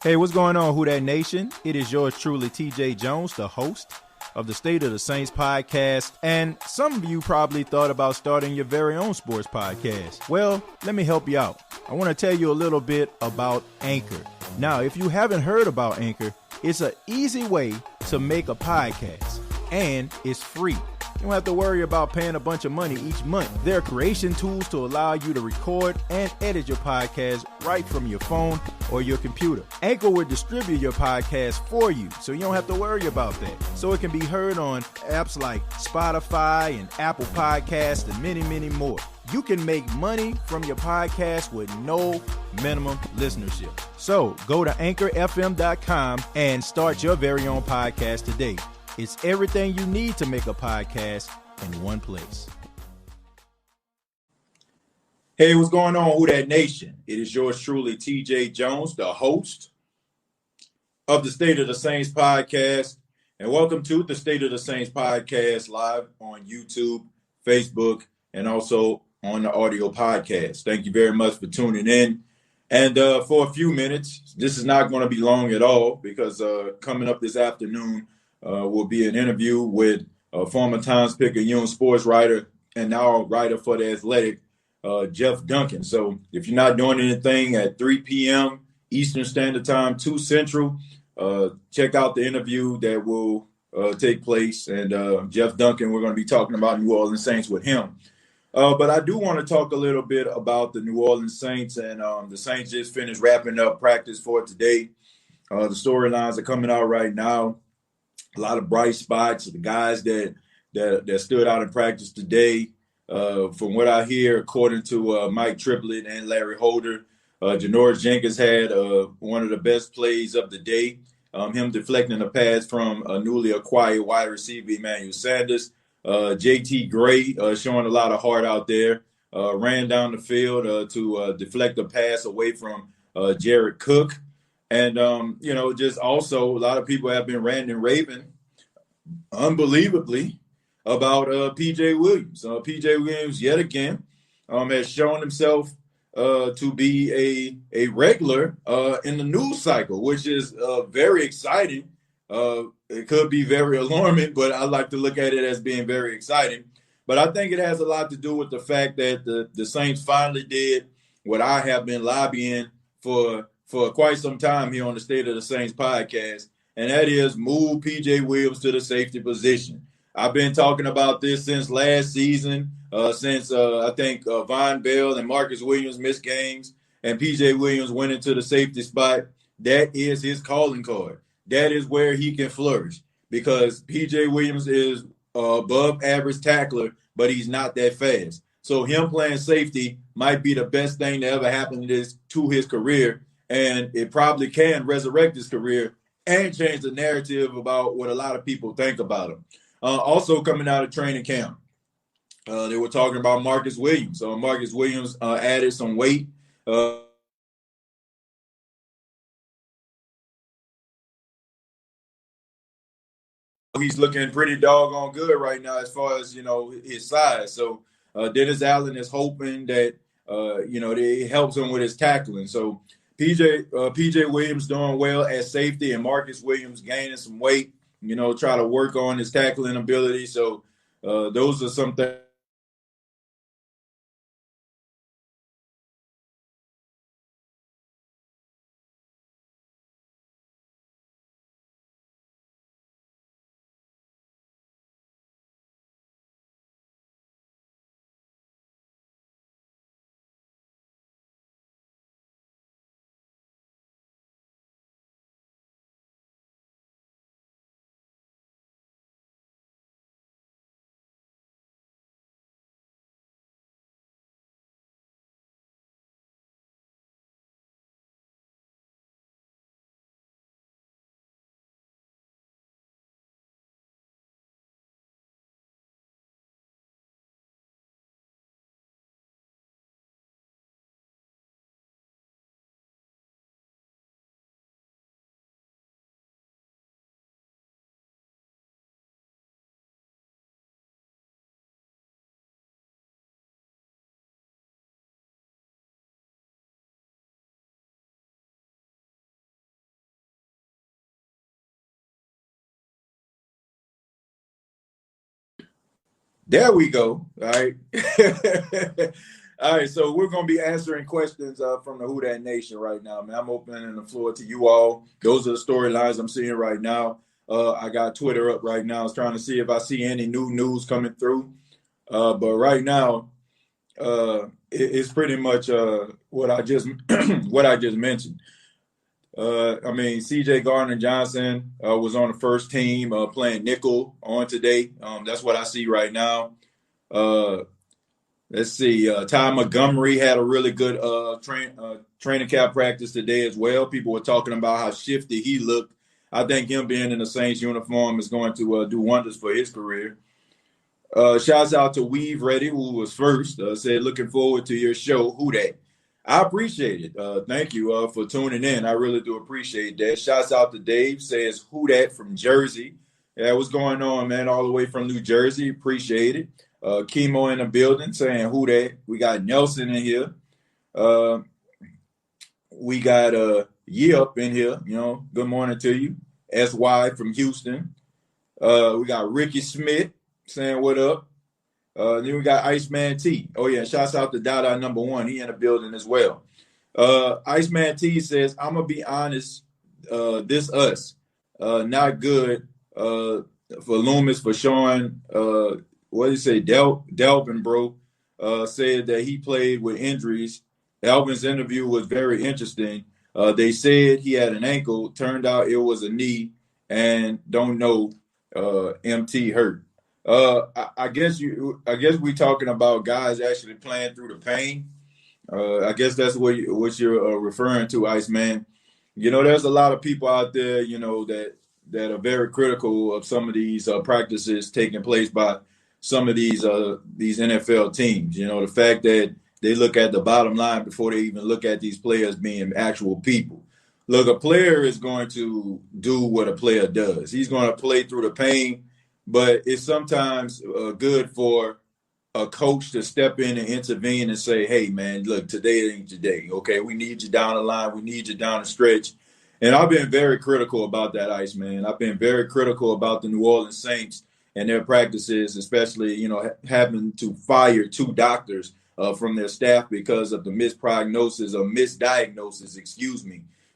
Hey, what's going on, Who Dat Nation? It is yours truly, TJ Jones, the host of the State of the Saints podcast. And some of you probably thought about starting your very own sports podcast. Well, let me help you out. I want to tell you a little bit about Anchor. Now, if you haven't heard about Anchor, it's an easy way to make a podcast, and it's free. You don't have to worry about paying a bunch of money each month. There are creation tools to allow you to record and edit your podcast right from your phone or your computer. Anchor will distribute your podcast for you, so you don't have to worry about that. So it can be heard on apps like Spotify and Apple Podcasts and many, many more. You can make money from your podcast with no minimum listenership. So go to anchorfm.com and start your very own podcast today. It's everything you need to make a podcast in one place. Hey, what's going on, Who Dat Nation? It is yours truly, TJ Jones, the host of the State of the Saints podcast. And welcome to the State of the Saints podcast live on YouTube, Facebook, and also on the audio podcast. Thank you very much for tuning in. And for a few minutes, this is not going to be long at all because coming up this afternoon, will be an interview with former Times-Picayune sports writer and now writer for The Athletic, Jeff Duncan. So if you're not doing anything at 3 p.m. Eastern Standard Time, 2 Central, check out the interview that will take place. And Jeff Duncan, we're going to be talking about New Orleans Saints with him. But I do want to talk a little bit about the New Orleans Saints. And the Saints just finished wrapping up practice for today. The storylines are coming out right now. A lot of bright spots. The guys that stood out in practice today, from what I hear, according to Mike Triplett and Larry Holder, Janoris Jenkins had one of the best plays of the day. Him deflecting a pass from a newly acquired wide receiver, Emmanuel Sanders. JT Gray showing a lot of heart out there. Ran down the field to deflect a pass away from Jared Cook. And, just also a lot of people have been ranting and raving unbelievably about P.J. Williams. P.J. Williams, yet again, has shown himself to be a regular in the news cycle, which is very exciting. It could be very alarming, but I like to look at it as being very exciting. But I think it has a lot to do with the fact that the Saints finally did what I have been lobbying for quite some time here on the State of the Saints podcast, and that is move P.J. Williams to the safety position. I've been talking about this since last season, since I think Von Bell and Marcus Williams missed games, and P.J. Williams went into the safety spot. That is his calling card. That is where he can flourish because P.J. Williams is above average tackler, but he's not that fast. So him playing safety might be the best thing that ever happened to his career. And it probably can resurrect his career and change the narrative about what a lot of people think about him. Also coming out of training camp, they were talking about Marcus Williams. Marcus Williams added some weight. He's looking pretty doggone good right now as far as, his size. So Dennis Allen is hoping that, it helps him with his tackling. So PJ Williams doing well at safety and Marcus Williams gaining some weight, try to work on his tackling ability. So those are some things There we go. All right. All right. So we're going to be answering questions from the Who Dat Nation right now, man. I'm opening the floor to you all. Those are the storylines I'm seeing right now. I got Twitter up right now. I was trying to see if I see any new news coming through. But right now, it's pretty much what I just what I just mentioned. I mean, C.J. Gardner-Johnson was on the first team playing nickel on today. That's what I see right now. Let's see. Ty Montgomery had a really good training camp practice today as well. People were talking about how shifty he looked. I think him being in the Saints uniform is going to do wonders for his career. Shouts out to Weave Ready, who was first. Said, looking forward to your show. Who Dat? I appreciate it. Thank you for tuning in. I really do appreciate that. Shouts out to Dave. Says, who Dat from Jersey? Yeah, what's going on, man? All the way from New Jersey. Appreciate it. Chemo in the building saying, who Dat? We got Nelson in here. We got Yip in here. You know, good morning to you. SY from Houston. We got Ricky Smith saying what up. Then we got Iceman T. Oh, yeah. Shouts out to Dada number 1. He in the building as well. Iceman T says, I'm going to be honest. This us. Not good for Loomis, for Sean. What did he say? Delvin, bro, said that he played with injuries. Alvin's interview was very interesting. They said he had an ankle. Turned out it was a knee. And don't know. MT hurt. I guess we're talking about guys actually playing through the pain. I guess that's what you're referring to, Iceman. You know, there's a lot of people out there, you know, that are very critical of some of these practices taking place by some of these NFL teams. You know, the fact that they look at the bottom line before they even look at these players being actual people. Look, a player is going to do what a player does. He's going to play through the pain. But it's sometimes good for a coach to step in and intervene and say, hey, man, look, today ain't your day. Okay, we need you down the line. We need you down the stretch. And I've been very critical about that, Iceman. I've been very critical about the New Orleans Saints and their practices, especially, you know, having to fire 2 doctors from their staff because of the misdiagnosis,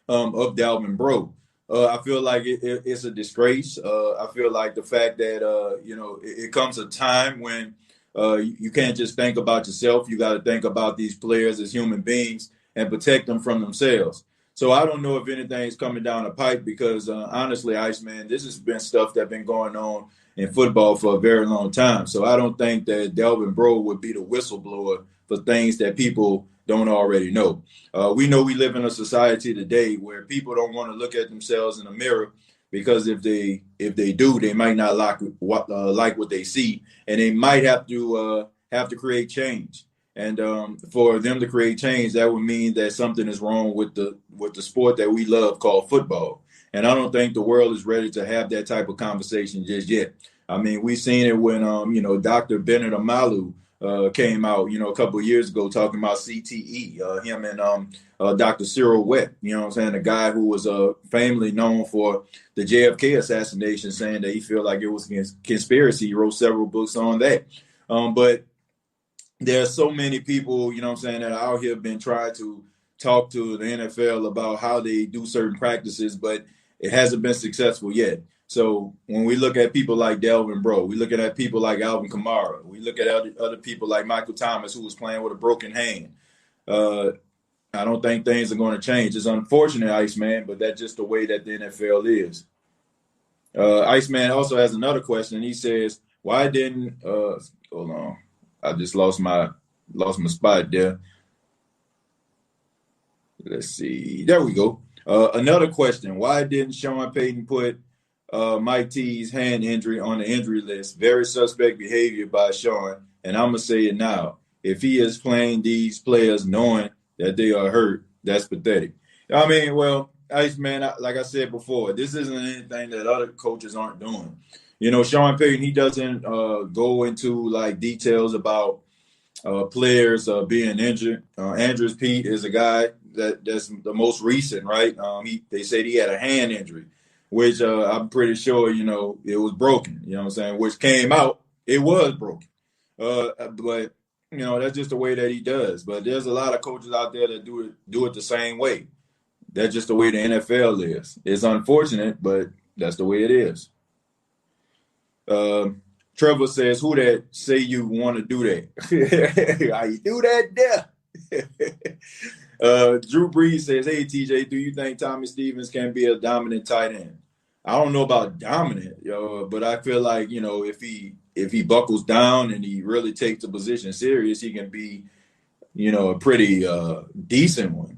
of Dalvin Breaux. I feel like it's a disgrace. I feel like the fact that, you know, it comes a time when you can't just think about yourself. You got to think about these players as human beings and protect them from themselves. So I don't know if anything's coming down the pipe because, honestly, Iceman, this has been stuff that's been going on in football for a very long time. So I don't think that Dalvin Breaux would be the whistleblower for things that people don't already know. We know we live in a society today where people don't want to look at themselves in the mirror because if they do, they might not like what they see, and they might have to create change. And for them to create change, that would mean that something is wrong with the sport that we love called football. And I don't think the world is ready to have that type of conversation just yet. I mean, we've seen it when you know, Dr. Bennett Amalu came out, you know, a couple of years ago talking about CTE, him and Dr. Cyril Wett, you know what I'm saying, a guy who was famously known for the JFK assassination, saying that he felt like it was a conspiracy. He wrote several books on that. But there are so many people, you know what I'm saying, that are out here been trying to talk to the NFL about how they do certain practices, but it hasn't been successful yet. So when we look at people like Dalvin Breaux, we look at people like Alvin Kamara, we look at other people like Michael Thomas, who was playing with a broken hand. I don't think things are going to change. It's unfortunate, Iceman, but that's just the way that the NFL is. Iceman also has another question. He says, why didn't hold on. I just lost my spot there. Let's see. There we go. Another question. Why didn't Sean Payton put Mike T's hand injury on the injury list? Very suspect behavior by Sean. And I'm going to say it now. If he is playing these players knowing that they are hurt, that's pathetic. I mean, well, Iceman, like I said before, this isn't anything that other coaches aren't doing. You know, Sean Payton, he doesn't go into like details about players being injured. Andrews Pete is a guy that's the most recent, right? They said he had a hand injury, which I'm pretty sure, you know, it was broken, you know what I'm saying, which came out, it was broken. But that's just the way that he does. But there's a lot of coaches out there that do it the same way. That's just the way the NFL is. It's unfortunate, but that's the way it is. Trevor says, "Who that say you want to do that? How you do that there?" Drew Brees says, "Hey TJ, do you think Tommy Stevens can be a dominant tight end?" I don't know about dominant, but I feel like if he buckles down and he really takes the position serious, he can be, a pretty decent one.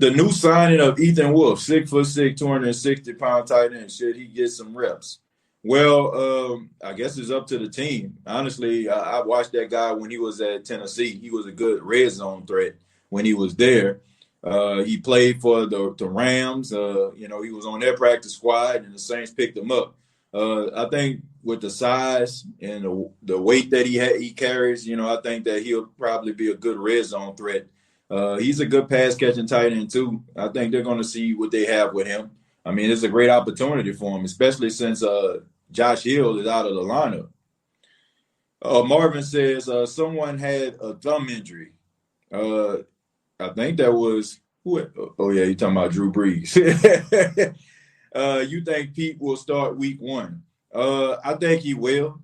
The new signing of Ethan Wolf, 6'6", 260-pound tight end. Should he get some reps? Well, I guess it's up to the team. Honestly, I watched that guy when he was at Tennessee. He was a good red zone threat when he was there. He played for the Rams. He was on their practice squad, and the Saints picked him up. I think with the size and the weight that he carries, I think that he'll probably be a good red zone threat. He's a good pass-catching tight end, too. I think they're going to see what they have with him. I mean, it's a great opportunity for him, especially since Josh Hill is out of the lineup. Marvin says someone had a thumb injury. I think that was who? Oh yeah, you're talking about Drew Brees. You think Pete will start week 1? I think he will.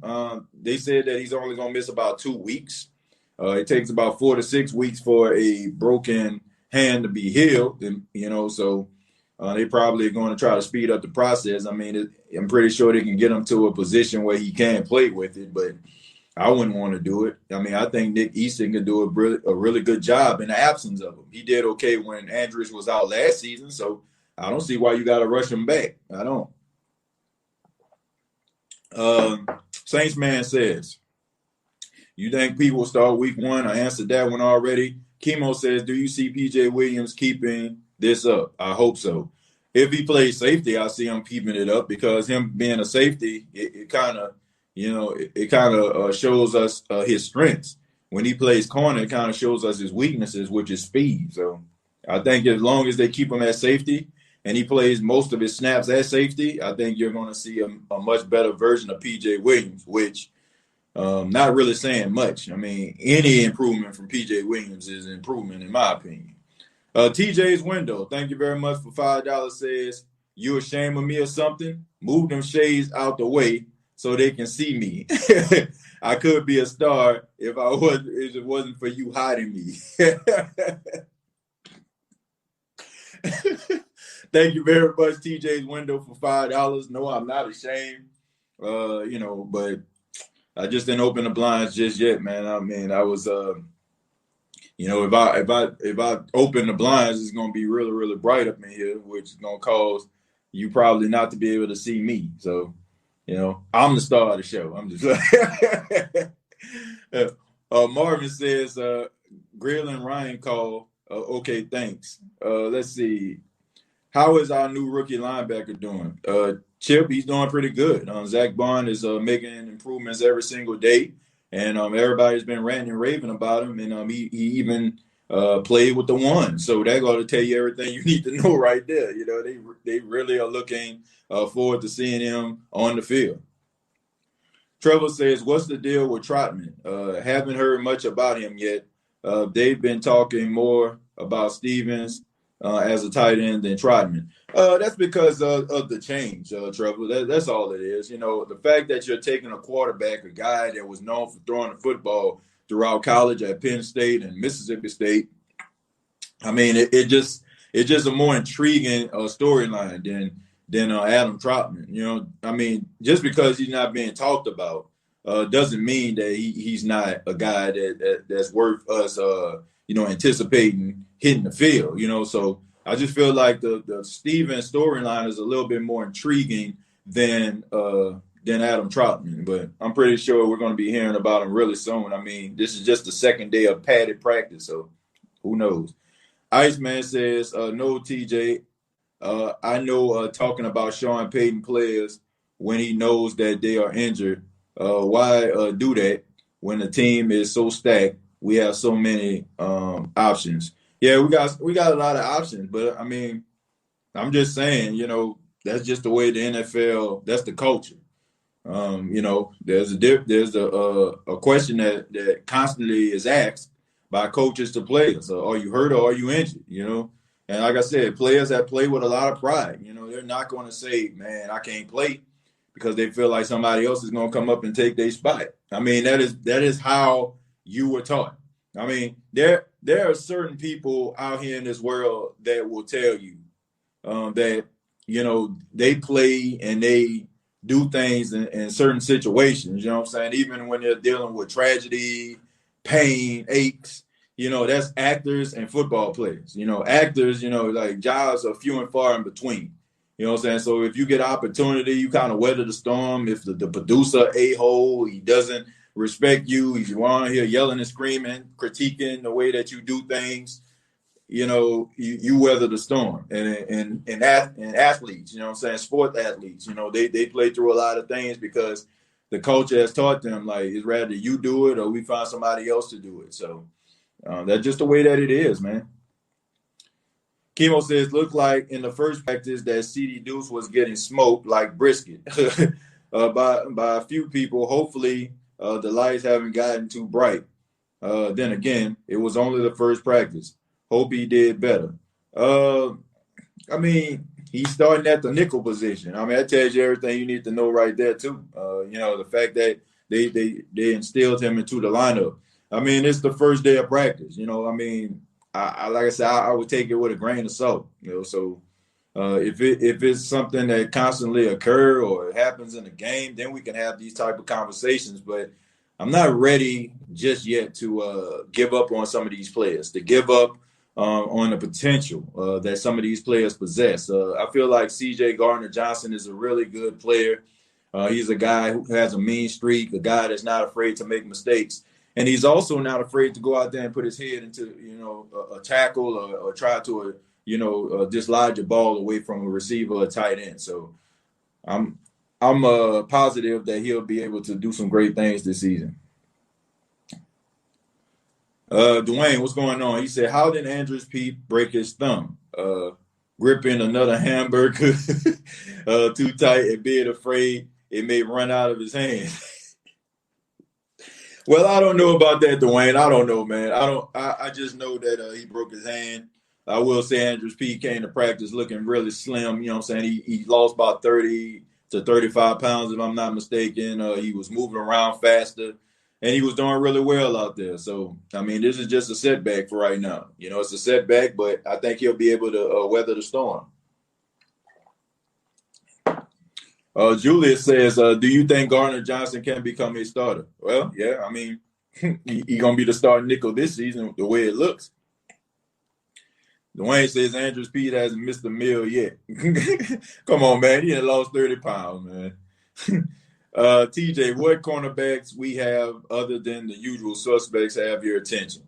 They said that he's only going to miss about 2 weeks. It takes about 4 to 6 weeks for a broken hand to be healed, and so they probably going to try to speed up the process. I mean, I'm pretty sure they can get him to a position where he can play with it, but I wouldn't want to do it. I mean, I think Nick Easton can do a really good job in the absence of him. He did okay when Andrews was out last season, so I don't see why you got to rush him back. I don't. Saints Man says, you think Pete will start week 1? I answered that one already. Chemo says, do you see P.J. Williams keeping this up? I hope so. If he plays safety, I see him keeping it up because him being a safety, it kind of shows us his strengths. When he plays corner, it kind of shows us his weaknesses, which is speed. So I think as long as they keep him at safety and he plays most of his snaps at safety, I think you're going to see a much better version of P.J. Williams, which not really saying much. I mean, any improvement from P.J. Williams is an improvement in my opinion. TJ's Window, thank you very much for $5, says, you ashamed of me or something? Move them shades out the way so they can see me. I could be a star if it wasn't for you hiding me. Thank you very much, TJ's Window, for $5. No, I'm not ashamed. But I just didn't open the blinds just yet, man. I mean, I was if I open the blinds, it's gonna be really, really bright up in here, which is gonna cause you probably not to be able to see me. So, I'm the star of the show. I'm just Marvin says, Grill and Ryan call. Okay, thanks. Let's see. How is our new rookie linebacker doing? Chip, he's doing pretty good. Zach Bond is making improvements every single day. And everybody's been ranting and raving about him. And he even played with the one. So that got to tell you everything you need to know right there. They really are looking forward to seeing him on the field. Trevor says, what's the deal with Trotman? Haven't heard much about him yet. They've been talking more about Stevens as a tight end than Trotman. That's because of the change, Trevor. That's all it is. The fact that you're taking a quarterback, a guy that was known for throwing the football throughout college at Penn State and Mississippi State. I mean, it's just a more intriguing storyline than Adam Trotman. I mean, just because he's not being talked about doesn't mean that he's not a guy that's worth us, anticipating hitting the field. So I just feel like the Stevens storyline is a little bit more intriguing than Adam Trotman, but I'm pretty sure we're going to be hearing about him really soon. I mean, this is just the second day of padded practice, so who knows? Iceman says, no, TJ. I know talking about Sean Payton players when he knows that they are injured. Why do that when the team is so stacked? We have so many options. Yeah, we got a lot of options, but I mean, I'm just saying, that's just the way the NFL, that's the culture. There's a question that constantly is asked by coaches to players. Are you hurt or are you injured? And like I said, players that play with a lot of pride, they're not going to say, man, I can't play because they feel like somebody else is going to come up and take their spot. I mean, that is how you were taught. I mean, there are certain people out here in this world that will tell you that, they play and they do things in certain situations, you know what I'm saying? Even when they're dealing with tragedy, pain, aches, that's actors and football players. Actors, like jobs are few and far in between. You know what I'm saying? So if you get opportunity, you kind of weather the storm. If the producer a-hole, he doesn't respect you, if you want to hear yelling and screaming, critiquing the way that you do things, you weather the storm. And athletes, you know what I'm saying, sport athletes, they play through a lot of things because the culture has taught them, like, it's rather you do it or we find somebody else to do it. So that's just the way that it is, man. Chemo says, looked like in the first practice that CD Deuce was getting smoked like brisket by a few people. Hopefully the lights haven't gotten too bright. Then again, it was only the first practice. Hope he did better. I mean, he's starting at the nickel position. I mean, that tells you everything you need to know right there, too. The fact that they instilled him into the lineup. I mean, it's the first day of practice. I mean, I like I said, I would take it with a grain of salt. So if it's something that constantly occur or it happens in the game, then we can have these type of conversations. But I'm not ready just yet to give up on some of these players, to give up on the potential that some of these players possess. I feel like C.J. Gardner-Johnson is a really good player. He's a guy who has a mean streak, a guy that's not afraid to make mistakes. And he's also not afraid to go out there and put his head into, a tackle or try to, dislodge a ball away from a receiver or tight end. So I'm positive that he'll be able to do some great things this season. Dwayne, what's going on? He said, how did Andrus Peat break his thumb? Gripping another hamburger too tight and being afraid it may run out of his hand. Well, I don't know about that, Dwayne. I don't know, man. I just know that he broke his hand. I will say Andrus Peat came to practice looking really slim. You know what I'm saying? He lost about 30 to 35 pounds, if I'm not mistaken. He was moving around faster, and he was doing really well out there. So, I mean, this is just a setback for right now. It's a setback, but I think he'll be able to weather the storm. Julius says, do you think Gardner-Johnson can become a starter? Well, yeah, I mean, he's going to be the starting nickel this season, the way it looks. Dwayne says Andrus Peat hasn't missed a meal yet. Come on, man. He had lost 30 pounds, man. TJ, what cornerbacks we have other than the usual suspects have your attention?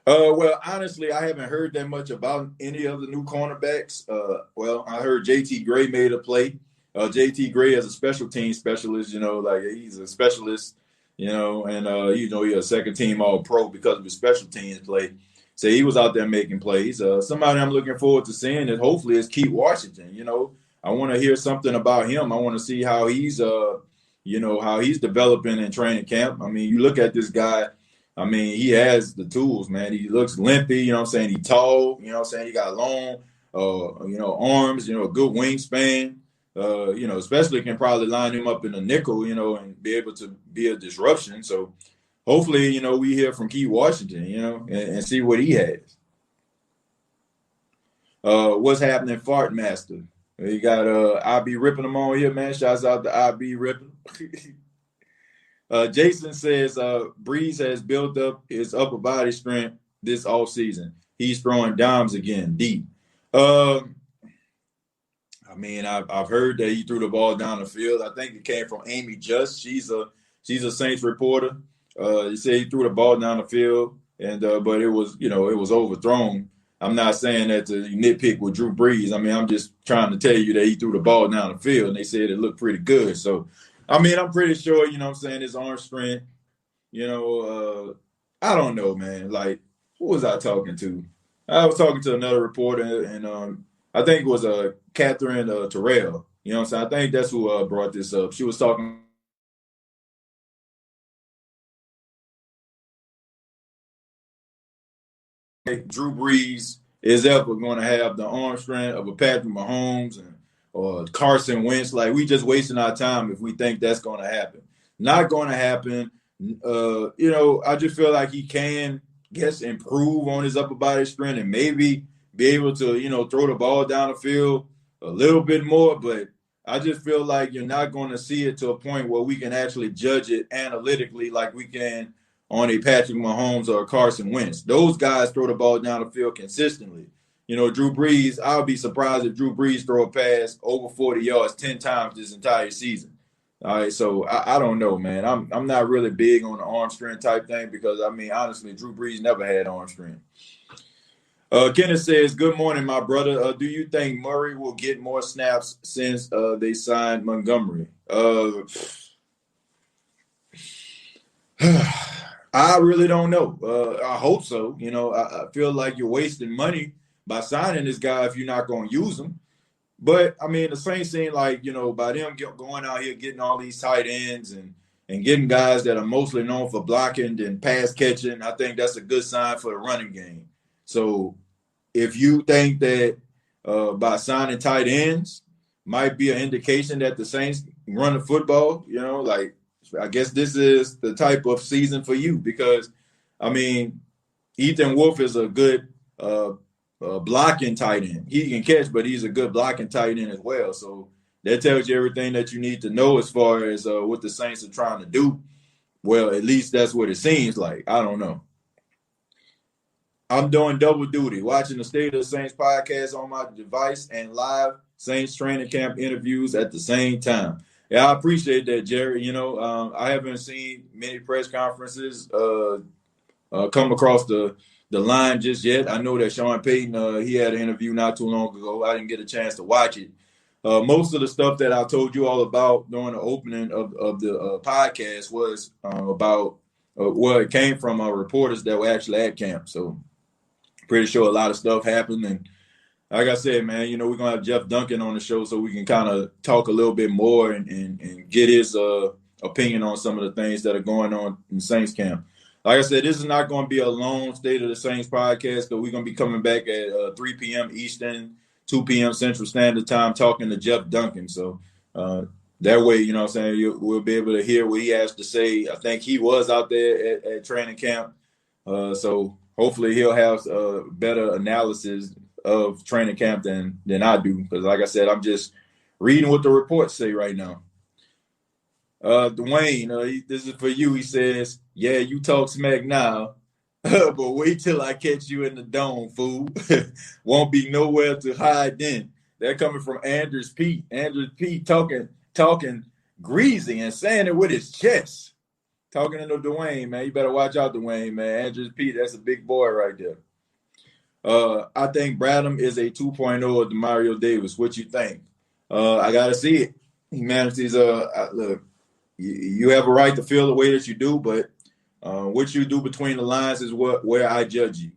Well, honestly, I haven't heard that much about any of the new cornerbacks. Well, I heard JT Gray made a play. JT Gray as a special team specialist, like he's a specialist, and he's a second team All-Pro because of his special teams play. So he was out there making plays. Somebody I'm looking forward to seeing it hopefully is Keith Washington. I want to hear something about him. I want to see how he's how he's developing in training camp. I mean, you look at this guy. I mean, he has the tools, man. He looks lengthy, you know what I'm saying? He's tall, you know what I'm saying? He got long, arms, a good wingspan. Especially can probably line him up in a nickel, and be able to be a disruption. So hopefully, we hear from Keith Washington, and see what he has. What's happening, Fart Master? You got IB ripping them on here, man. Shouts out to IB ripping. Jason says Breeze has built up his upper body strength this offseason. He's throwing dimes again, deep. I mean, I've heard that he threw the ball down the field. I think it came from Amy Just. She's a Saints reporter. He said he threw the ball down the field, and but it was overthrown. I'm not saying that to nitpick with Drew Brees. I mean, I'm just trying to tell you that he threw the ball down the field, and they said it looked pretty good. So, I mean, I'm pretty sure, his arm strength, I don't know, man. Like, who was I talking to? I was talking to another reporter, and I think it was Catherine Terrell. You know what I'm saying? I think that's who brought this up. She was talking Drew Brees is ever going to have the arm strength of a Patrick Mahomes or Carson Wentz. Like, we just wasting our time if we think that's going to happen. Not going to happen. I just feel like he can, improve on his upper body strength and maybe be able to, throw the ball down the field a little bit more. But I just feel like you're not going to see it to a point where we can actually judge it analytically like we can on a Patrick Mahomes or a Carson Wentz. Those guys throw the ball down the field consistently. Drew Brees, I'll be surprised if Drew Brees throw a pass over 40 yards 10 times this entire season. All right, so I don't know, man. I'm not really big on the arm strength type thing because, honestly, Drew Brees never had arm strength. Kenneth says, good morning, my brother. Do you think Murray will get more snaps since they signed Montgomery? I really don't know. I hope so. I feel like you're wasting money by signing this guy if you're not going to use him. But, the Saints seem like, by them going out here getting all these tight ends and getting guys that are mostly known for blocking and pass catching, I think that's a good sign for the running game. So if you think that by signing tight ends might be an indication that the Saints run the football, I guess this is the type of season for you because, Ethan Wolf is a good blocking tight end. He can catch, but he's a good blocking tight end as well. So that tells you everything that you need to know as far as what the Saints are trying to do. Well, at least that's what it seems like. I don't know. I'm doing double duty, watching the State of the Saints podcast on my device and live Saints training camp interviews at the same time. Yeah, I appreciate that, Jerry. I haven't seen many press conferences come across the line just yet. I know that Sean Payton, he had an interview not too long ago. I didn't get a chance to watch it. Most of the stuff that I told you all about during the opening of the podcast was about it came from reporters that were actually at camp. So pretty sure a lot of stuff happened. And like I said, man, we're going to have Jeff Duncan on the show so we can kind of talk a little bit more and get his opinion on some of the things that are going on in Saints camp. Like I said, this is not going to be a long State of the Saints podcast because we're going to be coming back at 3 p.m. Eastern, 2 p.m. Central Standard Time talking to Jeff Duncan. So that way, we'll be able to hear what he has to say. I think he was out there at training camp. So hopefully he'll have a better analysis of training camp than I do. Because like I said, I'm just reading what the reports say right now. Dwayne, this is for you. He says, yeah, you talk smack now, but wait till I catch you in the dome, fool. Won't be nowhere to hide then. They're coming from Andrews Pete. Andrews Pete talking greasy and saying it with his chest. Talking to Dwayne, man. You better watch out, Dwayne, man. Andrews Pete, that's a big boy right there. I think Bradham is a 2.0 of Demario Davis. What you think? I got to see it. He manages, look, you have a right to feel the way that you do, but what you do between the lines is where I judge you,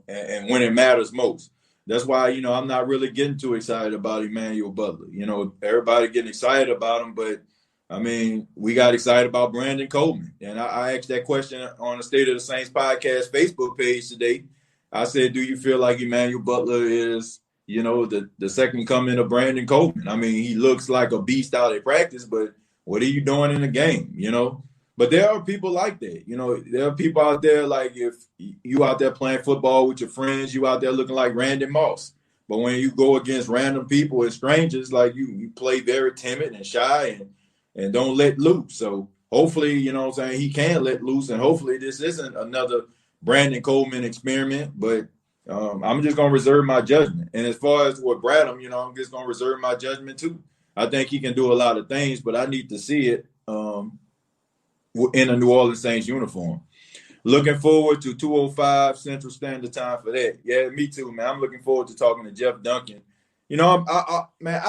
and when it matters most. That's why, I'm not really getting too excited about Emmanuel Butler. Everybody getting excited about him, but, we got excited about Brandon Coleman. And I asked that question on the State of the Saints podcast Facebook page today. I said, do you feel like Emmanuel Butler is, the second coming of Brandon Coleman? He looks like a beast out at practice, but what are you doing in the game, But there are people like that. There are people out there like if you out there playing football with your friends, you out there looking like Randy Moss. But when you go against random people and strangers, like you play very timid and shy and don't let loose. So hopefully, he can let loose. And hopefully this isn't another Brandon Coleman experiment. But I'm just going to reserve my judgment. And as far as with Bradham, I'm just going to reserve my judgment too. I think he can do a lot of things, but I need to see it in a New Orleans Saints uniform. Looking forward to 2:05 Central Standard Time for that. Yeah, me too, man. I'm looking forward to talking to Jeff Duncan. I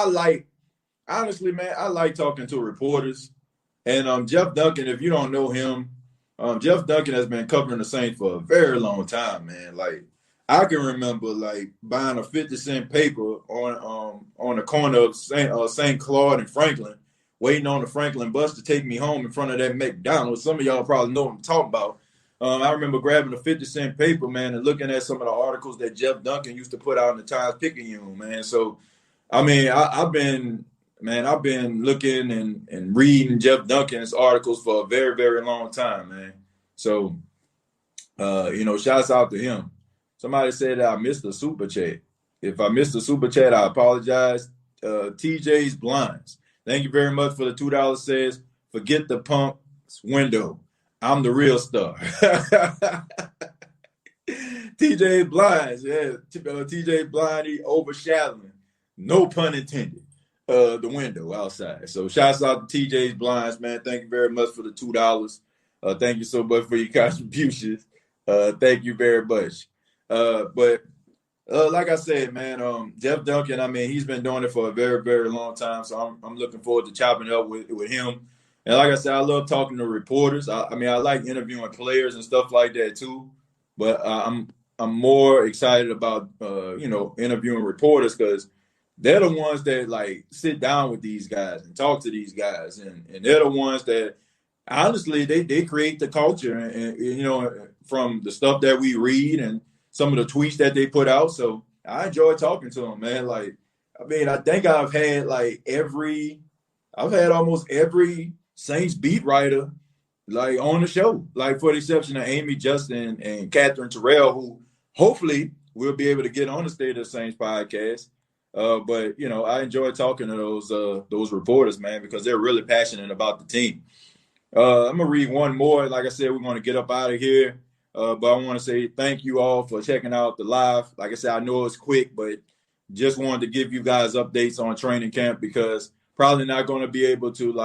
like talking to reporters. And Jeff Duncan, if you don't know him, Jeff Duncan has been covering the Saints for a very long time, man. Like, I can remember buying a 50-cent paper on the corner of St. Claude and Franklin, waiting on the Franklin bus to take me home in front of that McDonald's. Some of y'all probably know what I'm talking about. I remember grabbing a 50-cent paper, man, and looking at some of the articles that Jeff Duncan used to put out in the Times-Picayune, man. So, I mean, I've been looking and reading Jeff Duncan's articles for a very, very long time, man. So, shouts out to him. Somebody said that I missed the super chat. If I missed the super chat, I apologize. TJ's Blinds. Thank you very much for the $2. Says, forget the punk's window. I'm the real star. TJ Blinds, yeah. TJ Blind, he overshadowing. No pun intended. The window outside. So shouts out to TJ's Blinds, man. Thank you very much for the $2. Thank you so much for your contributions. Thank you very much. But like I said, man, Jeff Duncan, I mean, he's been doing it for a very, very long time. So I'm looking forward to chopping it up with him. And like I said, I love talking to reporters. I like interviewing players and stuff like that too. But I'm more excited about interviewing reporters because they're the ones that like sit down with these guys and talk to these guys, and they're the ones that honestly they create the culture, and from the stuff that we read and some of the tweets that they put out. So I enjoy talking to them, man. Like, I mean, I think I've had almost every Saints beat writer like on the show, like for the exception of Amy, Justin, and Catherine Terrell, who hopefully we'll be able to get on the State of the Saints podcast. But I enjoy talking to those reporters, man, because they're really passionate about the team. I'm gonna read one more. Like I said, we're gonna get up out of here. But I want to say thank you all for checking out the live. Like I said, I know it's quick, but just wanted to give you guys updates on training camp because probably not going to be able to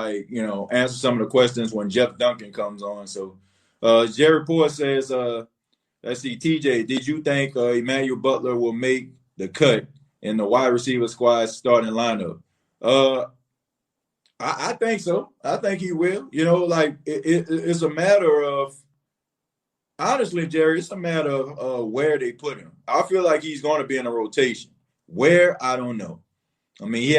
answer some of the questions when Jeff Duncan comes on. So Jerry Poor says, let's see, TJ, did you think Emmanuel Butler will make the cut in the wide receiver squad starting lineup? I think so. I think he will. It's a matter of, honestly, Jerry, it's a matter of where they put him. I feel like he's going to be in a rotation. Where, I don't know. I mean, he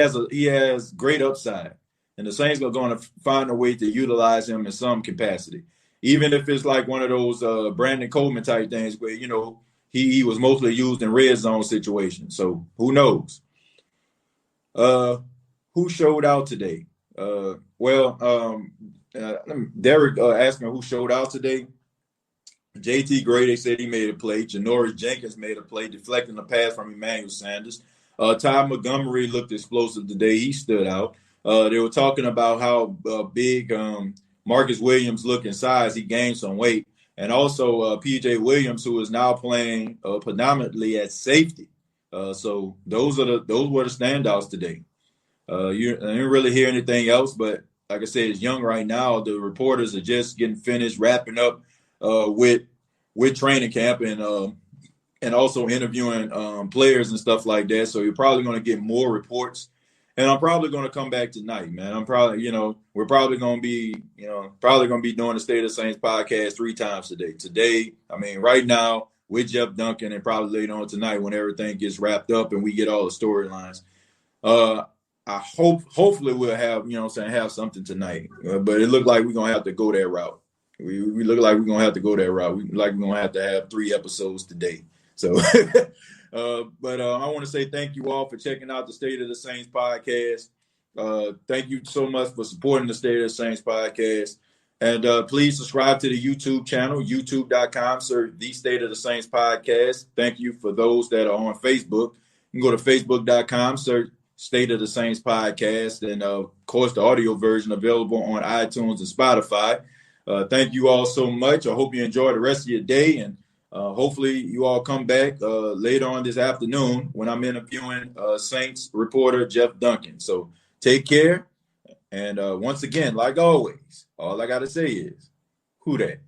has great upside, and the Saints are going to find a way to utilize him in some capacity, even if it's like one of those Brandon Coleman type things where he was mostly used in red zone situations. So who knows? Who showed out today? Derek asking who showed out today. JT Gray, they said he made a play. Janoris Jenkins made a play, deflecting a pass from Emmanuel Sanders. Ty Montgomery looked explosive today. He stood out. They were talking about how big Marcus Williams looked in size. He gained some weight. And also P.J. Williams, who is now playing predominantly at safety. So those were the standouts today. You didn't really hear anything else, but like I said, it's young right now. The reporters are just getting finished, wrapping up with training camp and also interviewing players and stuff like that. So you're probably going to get more reports. And I'm probably going to come back tonight, man. I'm probably, we're probably going to be, doing the State of the Saints podcast 3 times today. Today, I mean, right now with Jeff Duncan, and probably later on tonight when everything gets wrapped up and we get all the storylines. I hopefully we'll have, have something tonight. But it looked like we're going to have to go that route. We look like we're going to have to go that route. We're going to have 3 episodes today. So, but I want to say thank you all for checking out the State of the Saints podcast. Thank you so much for supporting the State of the Saints podcast. And please subscribe to the YouTube channel, youtube.com, search the State of the Saints podcast. Thank you for those that are on Facebook. You can go to facebook.com, search State of the Saints podcast. And of course, the audio version available on iTunes and Spotify. Thank you all so much. I hope you enjoy the rest of your day, and hopefully you all come back later on this afternoon when I'm interviewing Saints reporter Jeff Duncan. So take care. And once again, like always, all I got to say is, who dat?